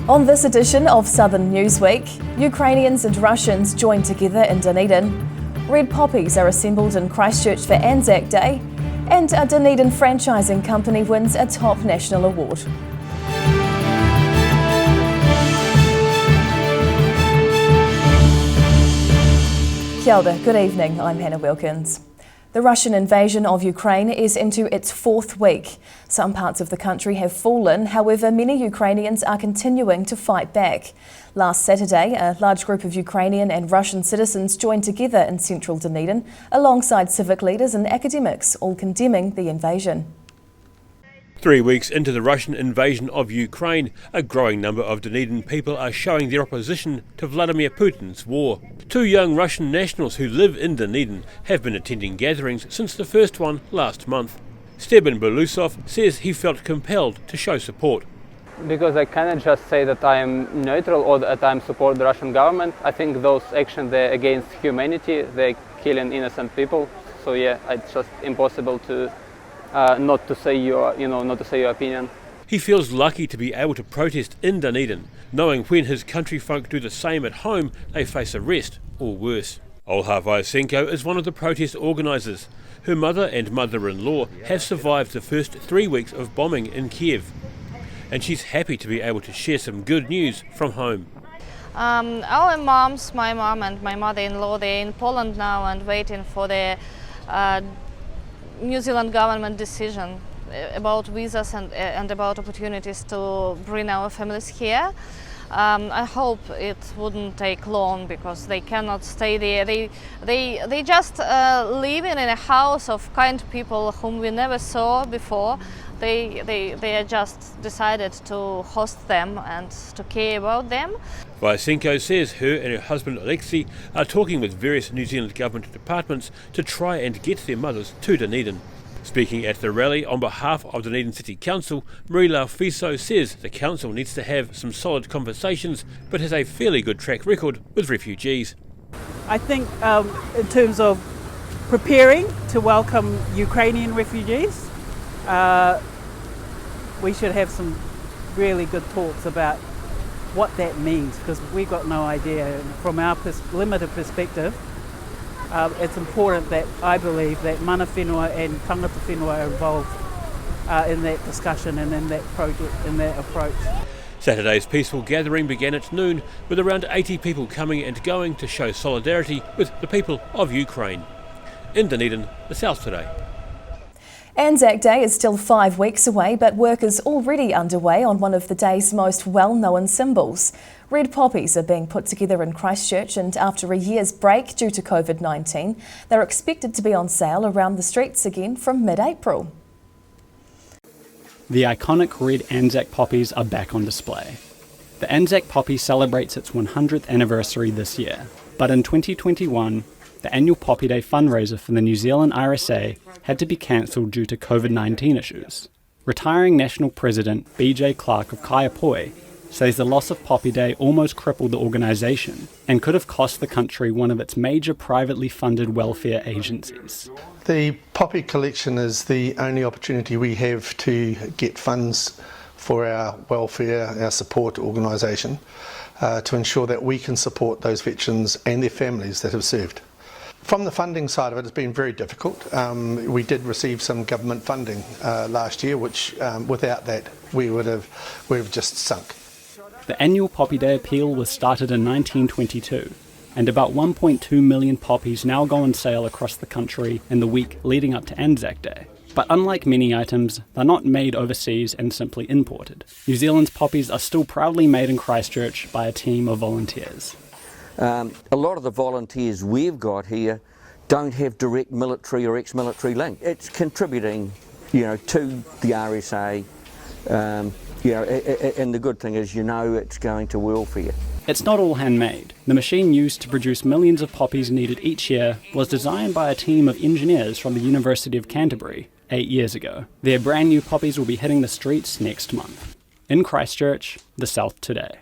On this edition of Southern Newsweek, Ukrainians and Russians join together in Dunedin. Red poppies are assembled in Christchurch for ANZAC Day, and a Dunedin franchising company wins a top national award. Kia ora, good evening, I'm Hannah Wilkins. The Russian invasion of Ukraine is into its fourth week. Some parts of the country have fallen, however many Ukrainians are continuing to fight back. Last Saturday, a large group of Ukrainian and Russian citizens joined together in central Dunedin, alongside civic leaders and academics, all condemning the invasion. 3 weeks into the Russian invasion of Ukraine, a growing number of Dunedin people are showing their opposition to Vladimir Putin's war. 2 young Russian nationals who live in Dunedin have been attending gatherings since the first one last month. Stepan Belousov says he felt compelled to show support. Because I cannot just say that I am neutral or that I support the Russian government. I think those actions, they're against humanity, they're killing innocent people. So yeah, it's just impossible to not to say your opinion. He feels lucky to be able to protest in Dunedin, knowing when his country folk do the same at home, they face arrest or worse. Olha Vyasenko is one of the protest organisers. Her mother and mother-in-law have survived the first 3 weeks of bombing in Kiev, and she's happy to be able to share some good news from home. Our moms, my mom and my mother-in-law, they're in Poland now and waiting for the New Zealand government decision about visas and about opportunities to bring our families here. I hope it wouldn't take long because they cannot stay there. They just living in a house of kind people whom we never saw before. They just decided to host them and to care about them. Vyasenko says her and her husband Alexei are talking with various New Zealand government departments to try and get their mothers to Dunedin. Speaking at the rally on behalf of Dunedin City Council, Marie-Laure Fiso says the council needs to have some solid conversations but has a fairly good track record with refugees. I think in terms of preparing to welcome Ukrainian refugees, we should have some really good talks about what that means, because we've got no idea. From our limited perspective, it's important that I believe that mana whenua and tangata whenua are involved in that discussion and in that project, in that approach. Saturday's peaceful gathering began at noon with around 80 people coming and going to show solidarity with the people of Ukraine. In Dunedin, the South today. ANZAC Day is still 5 weeks away, but work is already underway on one of the day's most well-known symbols. Red poppies are being put together in Christchurch, and after a year's break due to COVID-19, they're expected to be on sale around the streets again from mid-April. The iconic red ANZAC poppies are back on display. The ANZAC Poppy celebrates its 100th anniversary this year, but in 2021, the annual Poppy Day fundraiser for the New Zealand RSA had to be cancelled due to COVID-19 issues. Retiring National President BJ Clark of Kaiapoi says the loss of Poppy Day almost crippled the organisation and could have cost the country one of its major privately funded welfare agencies. The Poppy collection is the only opportunity we have to get funds for our welfare, our support organisation, to ensure that we can support those veterans and their families that have served. From the funding side of it, it's been very difficult. We did receive some government funding last year, which without that we would have just sunk. The annual Poppy Day appeal was started in 1922, and about 1.2 million poppies now go on sale across the country in the week leading up to ANZAC Day. But unlike many items, they're not made overseas and simply imported. New Zealand's poppies are still proudly made in Christchurch by a team of volunteers. A lot of the volunteers we've got here don't have direct military or ex-military link. It's contributing, to the RSA, and the good thing is, it's going to welfare. It's not all handmade. The machine used to produce millions of poppies needed each year was designed by a team of engineers from the University of Canterbury 8 years ago. Their brand new poppies will be hitting the streets next month. In Christchurch, the South today.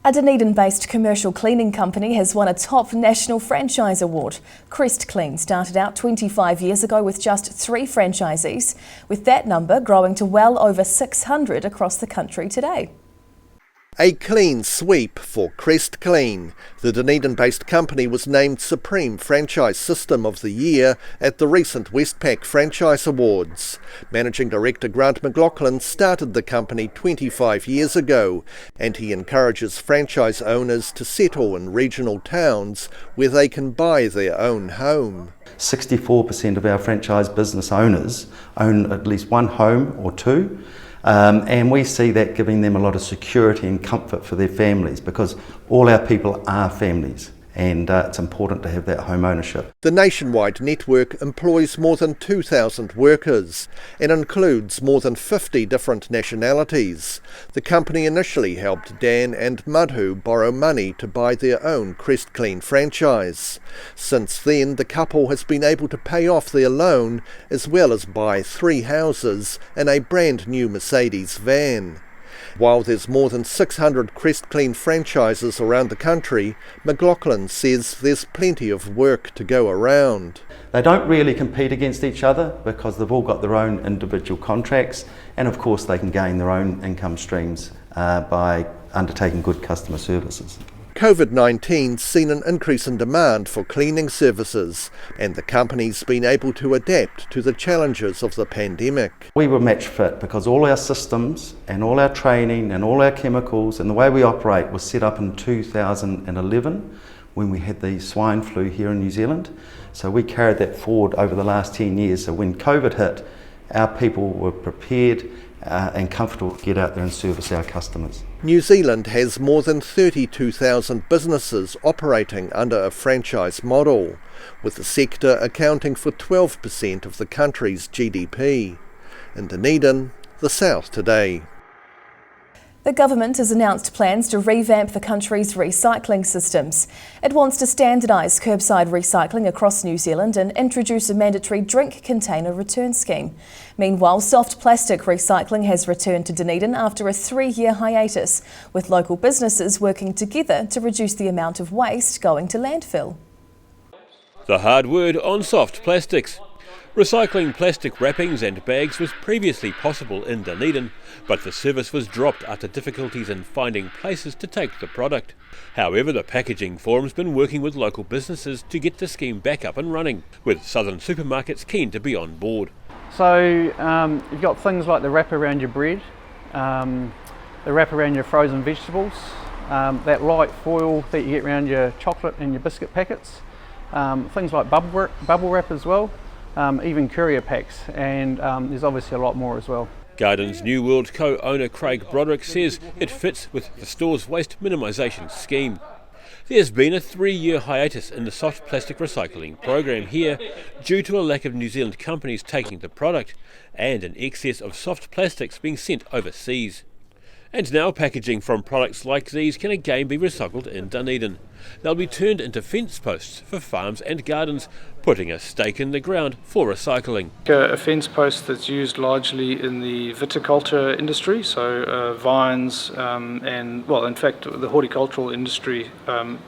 A Dunedin-based commercial cleaning company has won a top national franchise award. Crest Clean started out 25 years ago with just 3 franchisees, with that number growing to well over 600 across the country today. A clean sweep for Crest Clean. The Dunedin-based company was named Supreme Franchise System of the Year at the recent Westpac Franchise Awards. Managing Director Grant McLaughlin started the company 25 years ago, and he encourages franchise owners to settle in regional towns where they can buy their own home. 64% of our franchise business owners own at least one home or two. And we see that giving them a lot of security and comfort for their families, because all our people are families, and it's important to have that home ownership. The nationwide network employs more than 2,000 workers and includes more than 50 different nationalities. The company initially helped Dan and Madhu borrow money to buy their own Crest Clean franchise. Since then, the couple has been able to pay off their loan as well as buy 3 houses and a brand new Mercedes van. While there's more than 600 Crest Clean franchises around the country, McLaughlin says there's plenty of work to go around. They don't really compete against each other because they've all got their own individual contracts, and of course they can gain their own income streams by undertaking good customer services. COVID-19's seen an increase in demand for cleaning services, and the company's been able to adapt to the challenges of the pandemic. We were match fit because all our systems and all our training and all our chemicals and the way we operate was set up in 2011 when we had the swine flu here in New Zealand. So we carried that forward over the last 10 years. So when COVID hit, our people were prepared and comfortable to get out there and service our customers. New Zealand has more than 32,000 businesses operating under a franchise model, with the sector accounting for 12% of the country's GDP. In Dunedin, the South Today. The government has announced plans to revamp the country's recycling systems. It wants to standardise curbside recycling across New Zealand and introduce a mandatory drink container return scheme. Meanwhile, soft plastic recycling has returned to Dunedin after a 3-year hiatus, with local businesses working together to reduce the amount of waste going to landfill. The hard word on soft plastics. Recycling plastic wrappings and bags was previously possible in Dunedin, but the service was dropped after difficulties in finding places to take the product. However, the Packaging Forum's been working with local businesses to get the scheme back up and running, with southern supermarkets keen to be on board. So you've got things like the wrap around your bread, the wrap around your frozen vegetables, that light foil that you get around your chocolate and your biscuit packets, things like bubble wrap as well. Even courier packs, and there's obviously a lot more as well. Garden's New World co-owner Craig Broderick says it fits with the store's waste minimisation scheme. There's been a 3-year hiatus in the soft plastic recycling program here due to a lack of New Zealand companies taking the product and an excess of soft plastics being sent overseas. And now packaging from products like these can again be recycled in Dunedin. They'll be turned into fence posts for farms and gardens, putting a stake in the ground for recycling. A fence post that's used largely in the viticulture industry, so vines and, well, in fact, the horticultural industry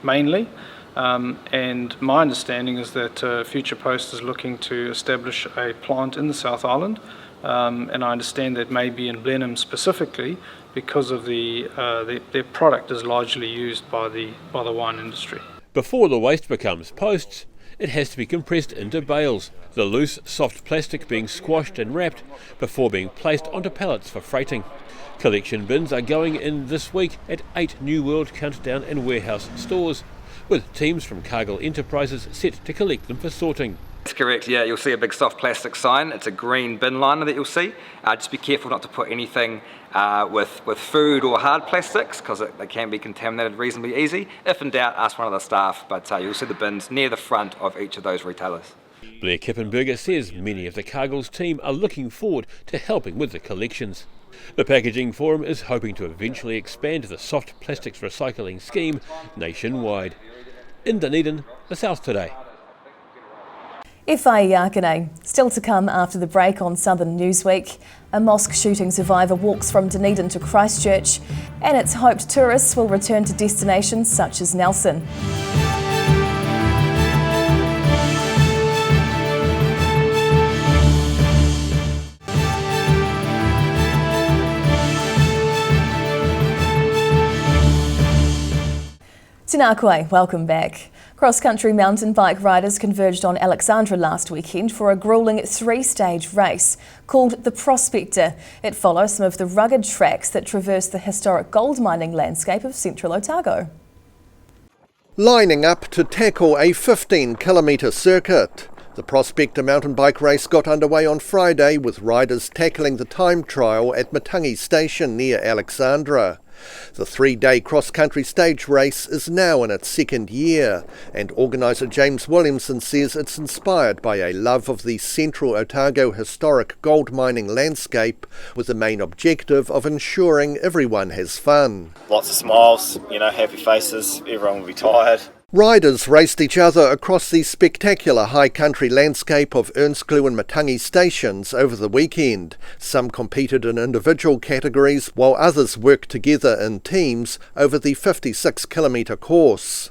mainly. And my understanding is that Future Post is looking to establish a plant in the South Island, and I understand that maybe in Blenheim specifically, because of their product is largely used by the wine industry. Before the waste becomes posts, it has to be compressed into bales, the loose, soft plastic being squashed and wrapped before being placed onto pallets for freighting. Collection bins are going in this week at 8 New World Countdown and Warehouse stores, with teams from Cargill Enterprises set to collect them for sorting. That's correct, yeah. You'll see a big soft plastic sign. It's a green bin liner that you'll see. Just be careful not to put anything with food or hard plastics, because they can be contaminated reasonably easy. If in doubt, ask one of the staff, but you'll see the bins near the front of each of those retailers. Blair Kippenberger says many of the Cargill's team are looking forward to helping with the collections. The Packaging Forum is hoping to eventually expand the soft plastics recycling scheme nationwide. In Dunedin, the South Today. Whai Yakane. Still to come after the break on Southern Newsweek. A mosque shooting survivor walks from Dunedin to Christchurch, and it's hoped tourists will return to destinations such as Nelson. Tēnā koe, welcome back. Cross-country mountain bike riders converged on Alexandra last weekend for a gruelling three-stage race called the Prospector. It follows some of the rugged tracks that traverse the historic gold mining landscape of central Otago. Lining up to tackle a 15-kilometre circuit. The Prospector mountain bike race got underway on Friday with riders tackling the time trial at Matangi Station near Alexandra. The three-day cross-country stage race is now in its second year, and organiser James Williamson says it's inspired by a love of the central Otago historic gold mining landscape, with the main objective of ensuring everyone has fun. Lots of smiles, happy faces, everyone will be tired. Riders raced each other across the spectacular high country landscape of Earnsklew and Matangi stations over the weekend. Some competed in individual categories, while others worked together in teams over the 56-kilometre course.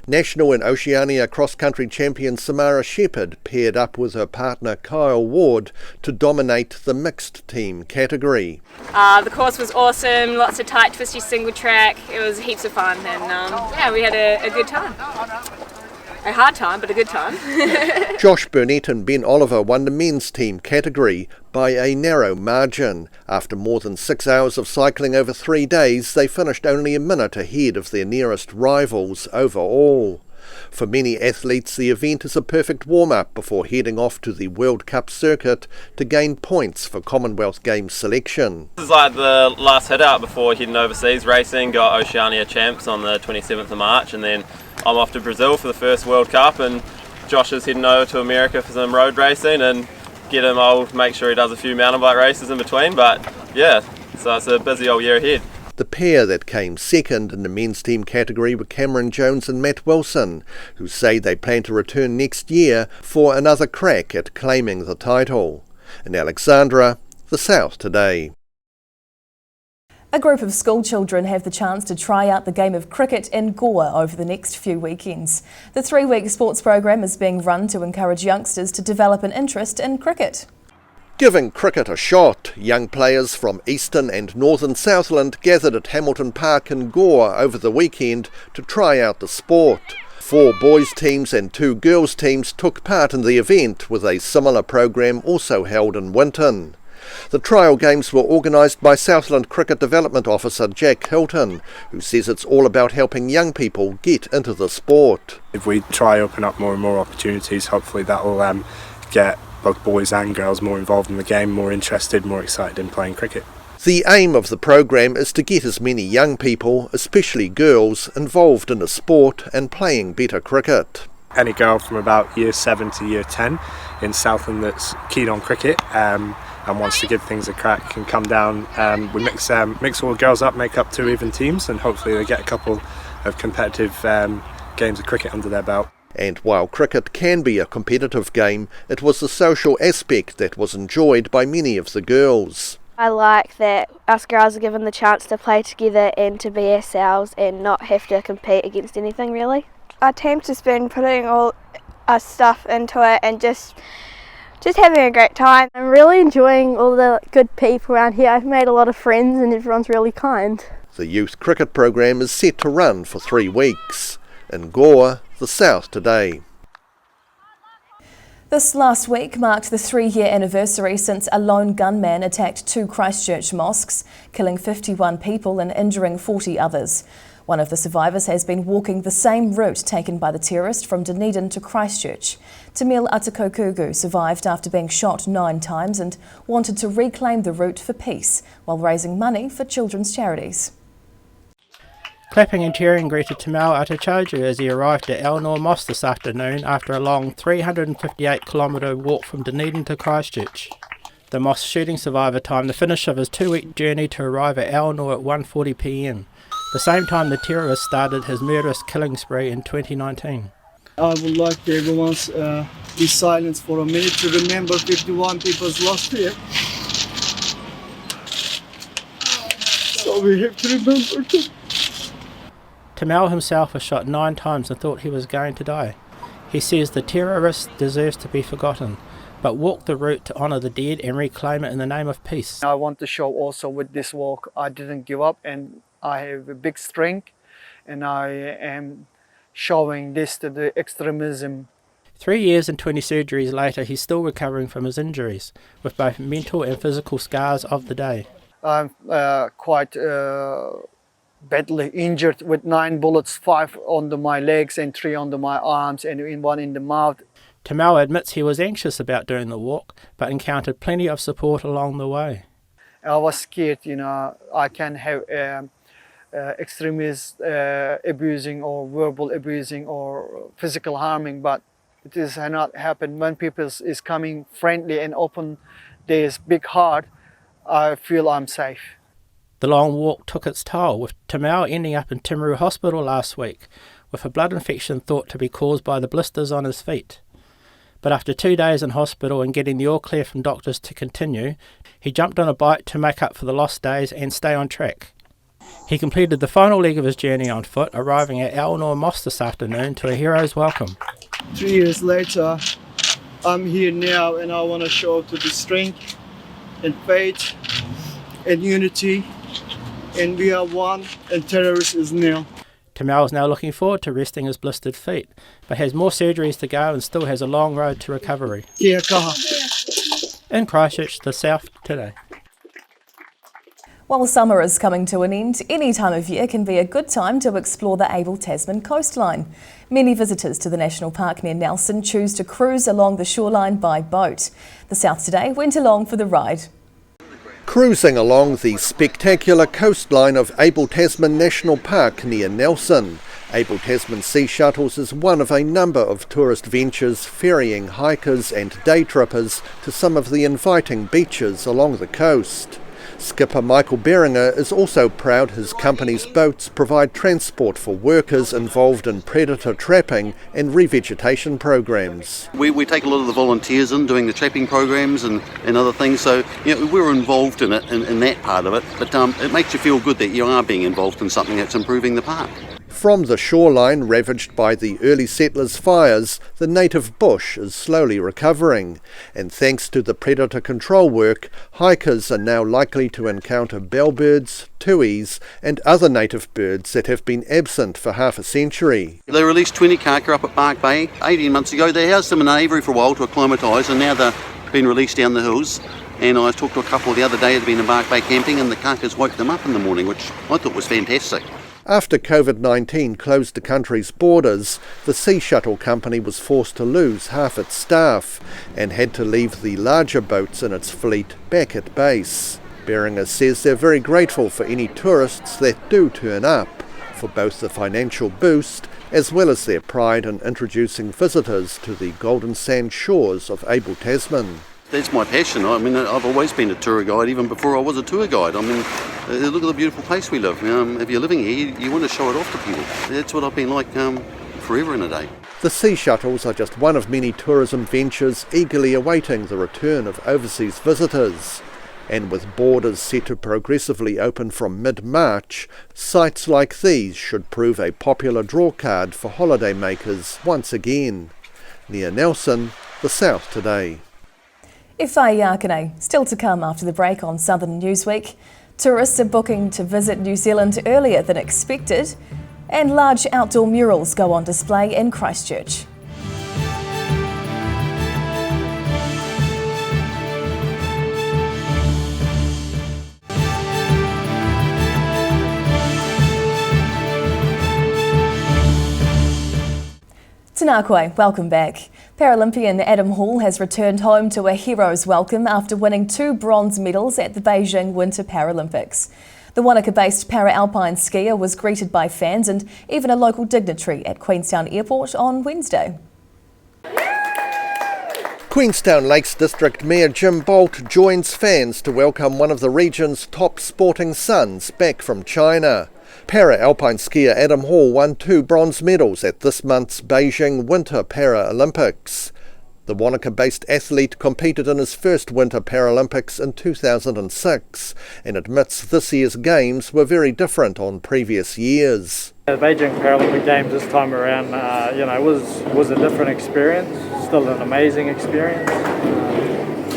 National and Oceania cross-country champion Samara Shepherd paired up with her partner Kyle Ward to dominate the mixed team category. The course was awesome, lots of tight twisty single track, it was heaps of fun and we had a good time. A hard time, but a good time. Josh Burnett and Ben Oliver won the men's team category by a narrow margin. After more than 6 hours of cycling over 3 days, they finished only a minute ahead of their nearest rivals overall. For many athletes, the event is a perfect warm-up before heading off to the World Cup circuit to gain points for Commonwealth Games selection. This is like the last hit out before heading overseas racing. Got Oceania champs on the 27th of March, and then I'm off to Brazil for the first World Cup, and Josh is heading over to America for some road racing, and I'll make sure he does a few mountain bike races in between, but yeah, so it's a busy old year ahead. The pair that came second in the men's team category were Cameron Jones and Matt Wilson, who say they plan to return next year for another crack at claiming the title. In Alexandra, the South Today. A group of school children have the chance to try out the game of cricket in Goa over the next few weekends. The 3-week sports program is being run to encourage youngsters to develop an interest in cricket. Giving cricket a shot, young players from Eastern and Northern Southland gathered at Hamilton Park in Goa over the weekend to try out the sport. 4 boys teams and 2 girls teams took part in the event, with a similar program also held in Winton. The trial games were organised by Southland Cricket Development Officer Jack Hilton, who says it's all about helping young people get into the sport. If we try open up more and more opportunities, hopefully that will get both boys and girls more involved in the game, more interested, more excited in playing cricket. The aim of the program is to get as many young people, especially girls, involved in the sport and playing better cricket. Any girl from about year 7 to year 10 in Southland that's keen on cricket and wants to give things a crack can come down. We mix all the girls up, make up 2 even teams, and hopefully they get a couple of competitive games of cricket under their belt. And while cricket can be a competitive game, it was the social aspect that was enjoyed by many of the girls. I like that us girls are given the chance to play together and to be ourselves and not have to compete against anything really. Our team's just been putting all our stuff into it and just having a great time. I'm really enjoying all the good people around here. I've made a lot of friends and everyone's really kind. The youth cricket program is set to run for 3 weeks. In Goa, the South Today. This last week marked the 3-year anniversary since a lone gunman attacked 2 Christchurch mosques, killing 51 people and injuring 40 others. One of the survivors has been walking the same route taken by the terrorist from Dunedin to Christchurch. Tamil Atakokugu survived after being shot 9 times and wanted to reclaim the route for peace while raising money for children's charities. Clapping and cheering greeted Tamil Atakokugu as he arrived at Al Noor Mosque this afternoon after a long 358-kilometre walk from Dunedin to Christchurch. The mosque shooting survivor timed the finish of his 2-week journey to arrive at Al Noor at 1:40 p.m, the same time the terrorist started his murderous killing spree in 2019. I would like everyone be silent for a minute to remember 51 people lost here. So we have to remember them. Tamil himself was shot 9 times and thought he was going to die. He says the terrorist deserves to be forgotten, but walked the route to honour the dead and reclaim it in the name of peace. I want to show also with this walk I didn't give up and I have a big strength and I am showing this to the extremism. 3 years and 20 surgeries later, he's still recovering from his injuries, with both mental and physical scars of the day. I'm quite badly injured with 9 bullets, 5 under my legs and 3 under my arms and 1 in the mouth. Tamau admits he was anxious about doing the walk, but encountered plenty of support along the way. I was scared, I can have extremists abusing or verbal abusing or physical harming, but it has not happened. When people is coming friendly and open their big heart, I feel I'm safe. The long walk took its toll, with Tamau ending up in Timaru Hospital last week, with a blood infection thought to be caused by the blisters on his feet. But after 2 days in hospital and getting the all clear from doctors to continue, he jumped on a bike to make up for the lost days and stay on track. He completed the final leg of his journey on foot, arriving at Elnor Moss this afternoon to a hero's welcome. 3 years later, I'm here now, and I want to show to the strength and faith and unity, and we are one, and terrorist is nil. Tamau is now looking forward to resting his blistered feet, but has more surgeries to go and still has a long road to recovery. Kia kaha. In Christchurch, the South today. While summer is coming to an end, any time of year can be a good time to explore the Abel Tasman coastline. Many visitors to the National Park near Nelson choose to cruise along the shoreline by boat. The South Today went along for the ride. Cruising along the spectacular coastline of Abel Tasman National Park near Nelson. Abel Tasman Sea Shuttles is one of a number of tourist ventures ferrying hikers and day trippers to some of the inviting beaches along the coast. Skipper Michael Beringer is also proud his company's boats provide transport for workers involved in predator trapping and revegetation programs. We take a lot of the volunteers in doing the trapping programs and other things, so we're involved in it, in that part of it, but it makes you feel good that you are being involved in something that's improving the park. From the shoreline ravaged by the early settlers' fires, the native bush is slowly recovering, and thanks to the predator control work, hikers are now likely to encounter bellbirds, tuis and other native birds that have been absent for half a century. They released 20 kaka up at Bark Bay 18 months ago. They housed them in an aviary for a while to acclimatise, and now they've been released down the hills. And I talked to a couple the other day that had been in Bark Bay camping, and the kakas woke them up in the morning, which I thought was fantastic. After COVID-19 closed the country's borders, the Sea Shuttle company was forced to lose half its staff and had to leave the larger boats in its fleet back at base. Beringer says they're very grateful for any tourists that do turn up, for both the financial boost as well as their pride in introducing visitors to the golden sand shores of Abel Tasman. That's my passion. I mean, I've always been a tour guide, even before I was a tour guide. I mean, look at the beautiful place we live. If you're living here, you want to show it off to people. That's what I've been like forever and a day. The Sea Shuttles are just one of many tourism ventures eagerly awaiting the return of overseas visitors. And with borders set to progressively open from mid-March, sites like these should prove a popular drawcard for holidaymakers once again. Near Nelson, the South Today. Whai Yakane, still to come after the break on Southern Newsweek. Tourists are booking to visit New Zealand earlier than expected, and large outdoor murals go on display in Christchurch. Tēnā koe, welcome back. Paralympian Adam Hall has returned home to a hero's welcome after winning 2 bronze medals at the Beijing Winter Paralympics. The Wanaka-based para-alpine skier was greeted by fans and even a local dignitary at Queenstown Airport on Wednesday. Queenstown Lakes District Mayor Jim Bolt joins fans to welcome one of the region's top sporting sons back from China. Para-alpine skier Adam Hall won 2 bronze medals at this month's Beijing Winter Paralympics. The Wanaka-based athlete competed in his first Winter Paralympics in 2006 and admits this year's games were very different on previous years. The Beijing Paralympic Games this time around, was a different experience, still an amazing experience.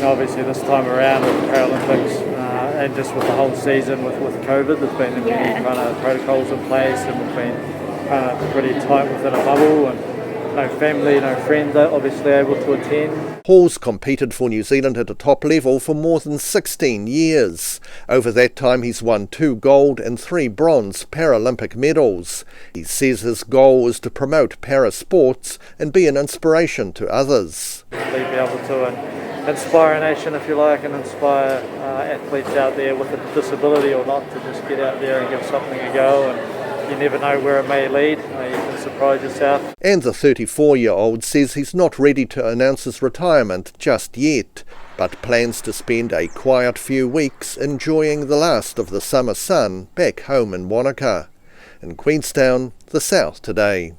Obviously this time around with the Paralympics, and just with the whole season with COVID, there's been many kind of protocols in place, and we've been kind of pretty tight within a bubble, and no family, no friends obviously able to attend. Hall's competed for New Zealand at a top level for more than 16 years. Over that time he's won 2 gold and 3 bronze Paralympic medals. He says his goal is to promote para-sports and be an inspiration to others. Be able to inspire a nation, if you like, and inspire athletes out there with a disability or not to just get out there and give something a go, and you never know where it may lead. You can surprise yourself. And the 34-year-old says he's not ready to announce his retirement just yet, but plans to spend a quiet few weeks enjoying the last of the summer sun back home in Wanaka. In Queenstown, the South Today.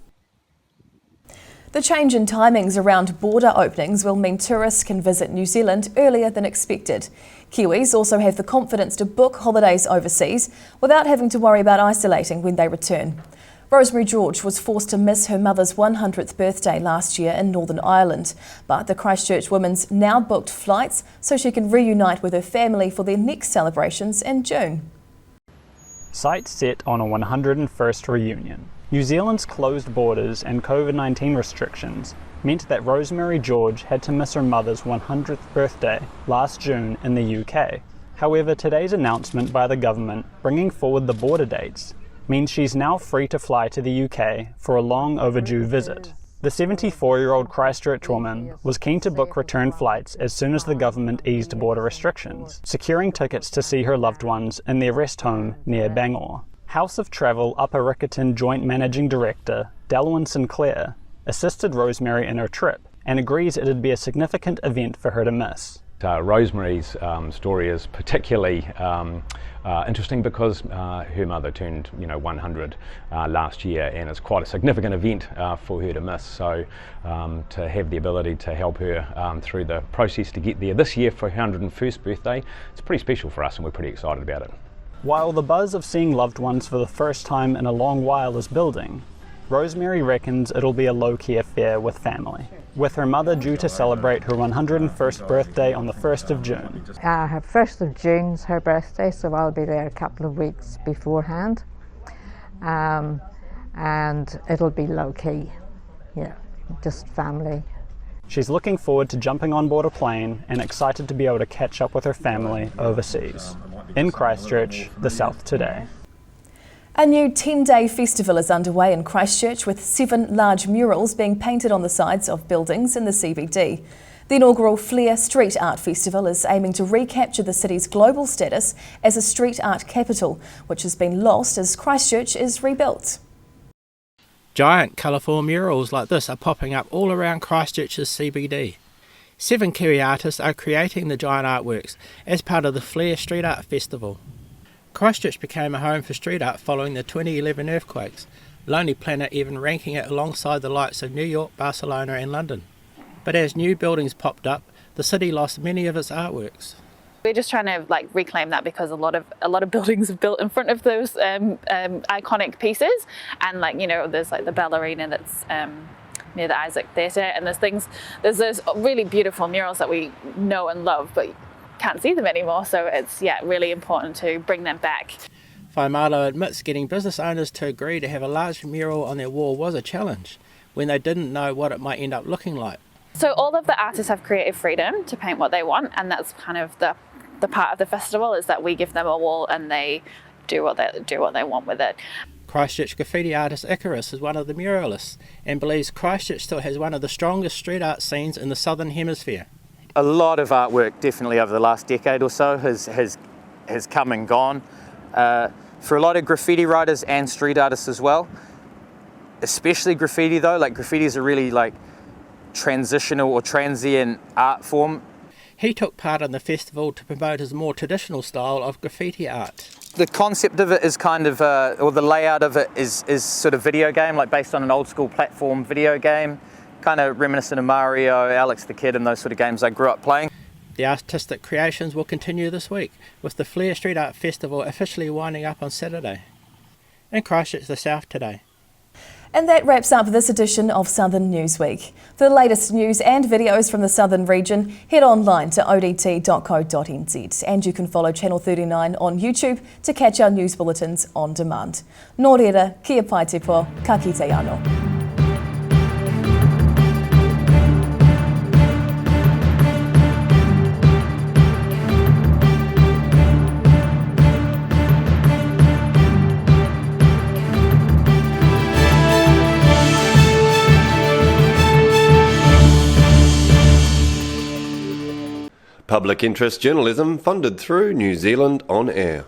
The change in timings around border openings will mean tourists can visit New Zealand earlier than expected. Kiwis also have the confidence to book holidays overseas without having to worry about isolating when they return. Rosemary George was forced to miss her mother's 100th birthday last year in Northern Ireland, but the Christchurch woman's now booked flights so she can reunite with her family for their next celebrations in June. Sights set on a 101st reunion. New Zealand's closed borders and COVID-19 restrictions meant that Rosemary George had to miss her mother's 100th birthday last June in the UK. However, today's announcement by the government bringing forward the border dates means she's now free to fly to the UK for a long overdue visit. The 74-year-old Christchurch woman was keen to book return flights as soon as the government eased border restrictions, securing tickets to see her loved ones in their rest home near Bangor. House of Travel Upper Riccarton Joint Managing Director Delwyn Sinclair assisted Rosemary in her trip and agrees it'd be a significant event for her to miss. Rosemary's story is particularly interesting because her mother turned 100 last year, and it's quite a significant event for her to miss. So to have the ability to help her through the process to get there this year for her 101st birthday, it's pretty special for us and we're pretty excited about it. While the buzz of seeing loved ones for the first time in a long while is building, Rosemary reckons it'll be a low-key affair with family, with her mother due to celebrate her 101st birthday on the 1st of June. Her 1st of June's her birthday, so I'll be there a couple of weeks beforehand. And it'll be low-key, just family. She's looking forward to jumping on board a plane and excited to be able to catch up with her family overseas. In Christchurch, the South Today. A new 10-day festival is underway in Christchurch with 7 large murals being painted on the sides of buildings in the CBD. The inaugural Flair Street Art Festival is aiming to recapture the city's global status as a street art capital, which has been lost as Christchurch is rebuilt. Giant colourful murals like this are popping up all around Christchurch's CBD. 7 Kiwi artists are creating the giant artworks as part of the Flair Street Art Festival. Christchurch became a home for street art following the 2011 earthquakes, Lonely Planet even ranking it alongside the likes of New York, Barcelona and London. But as new buildings popped up, the city lost many of its artworks. We're just trying to reclaim that because a lot of buildings are built in front of those iconic pieces, and there's the ballerina that's near the ANZAC Theatre, and there's those really beautiful murals that we know and love, but can't see them anymore. So it's really important to bring them back. Faimalo admits getting business owners to agree to have a large mural on their wall was a challenge when they didn't know what it might end up looking like. So all of the artists have creative freedom to paint what they want, and that's kind of the part of the festival, is that we give them a wall and they do what they want with it. Christchurch graffiti artist Icarus is one of the muralists and believes Christchurch still has one of the strongest street art scenes in the Southern Hemisphere. A lot of artwork definitely over the last decade or so has come and gone. For a lot of graffiti writers and street artists as well, especially graffiti though, graffiti is a really transitional or transient art form. He took part in the festival to promote his more traditional style of graffiti art. The concept of it is or the layout of it is sort of video game, based on an old school platform video game, kind of reminiscent of Mario, Alex the Kid and those sort of games I grew up playing. The artistic creations will continue this week, with the Flair Street Art Festival officially winding up on Saturday. In Christchurch, the South Today. And that wraps up this edition of Southern Newsweek. For the latest news and videos from the Southern region, head online to odt.co.nz, and you can follow Channel 39 on YouTube to catch our news bulletins on demand. Nō reira, kia pai te po, ka kite anō. Public interest journalism funded through New Zealand On Air.